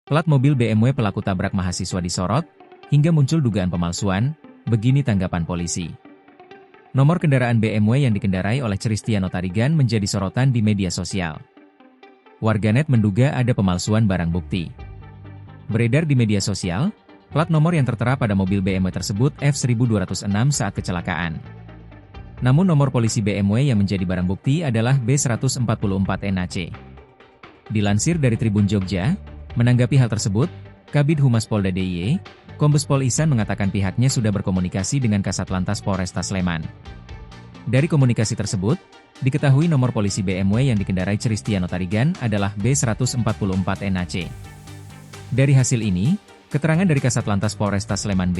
Plat mobil BMW pelaku tabrak mahasiswa disorot, hingga muncul dugaan pemalsuan, begini tanggapan polisi. Nomor kendaraan BMW yang dikendarai oleh Christiano Tarigan menjadi sorotan di media sosial. Warganet menduga ada pemalsuan barang bukti. Beredar di media sosial, plat nomor yang tertera pada mobil BMW tersebut F1206 saat kecelakaan. Namun nomor polisi BMW yang menjadi barang bukti adalah B144NAC. Dilansir dari Tribun Jogja, menanggapi hal tersebut, Kabid Humas Polda DIY, Kombes Pol Ihsan mengatakan pihaknya sudah berkomunikasi dengan Kasatlantas Polresta Sleman. Dari komunikasi tersebut, diketahui nomor polisi BMW yang dikendarai Christiano Tarigan adalah B144NAC. Dari hasil ini, keterangan dari Kasatlantas Polresta Sleman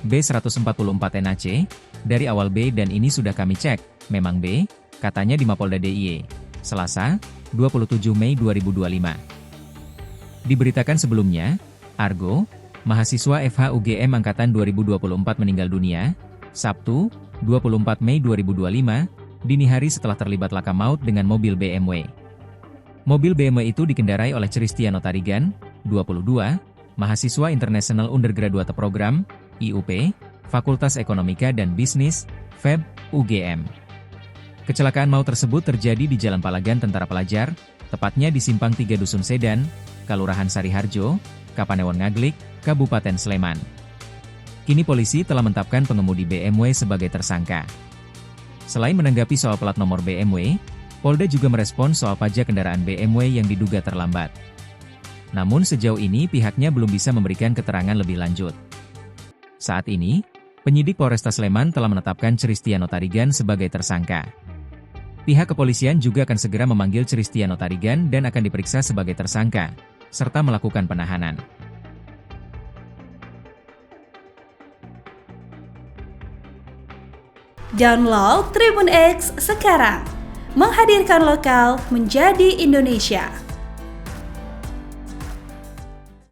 B144NAC, dari awal B dan ini sudah kami cek, memang B, katanya di Mapolda DIY, Selasa, 27 Mei 2025. Diberitakan sebelumnya, Argo, mahasiswa FH UGM Angkatan 2024 meninggal dunia, Sabtu, 24 Mei 2025, dini hari setelah terlibat laka maut dengan mobil BMW. Mobil BMW itu dikendarai oleh Christiano Tarigan, 22, mahasiswa International Undergraduate Program, IUP, Fakultas Ekonomika dan Bisnis, FEB, UGM. Kecelakaan maut tersebut terjadi di Jalan Palagan Tentara Pelajar, tepatnya di Simpang 3 Dusun Sedan, Kelurahan Sariharjo, Kapanewon Ngaglik, Kabupaten Sleman. Kini polisi telah menetapkan pengemudi BMW sebagai tersangka. Selain menanggapi soal plat nomor BMW, Polda juga merespons soal pajak kendaraan BMW yang diduga terlambat. Namun sejauh ini pihaknya belum bisa memberikan keterangan lebih lanjut. Saat ini, penyidik Polresta Sleman telah menetapkan Christiano Tarigan sebagai tersangka. Pihak kepolisian juga akan segera memanggil Christiano Tarigan dan akan diperiksa sebagai tersangka, serta melakukan penahanan. Download Tribun X sekarang, menghadirkan lokal menjadi Indonesia.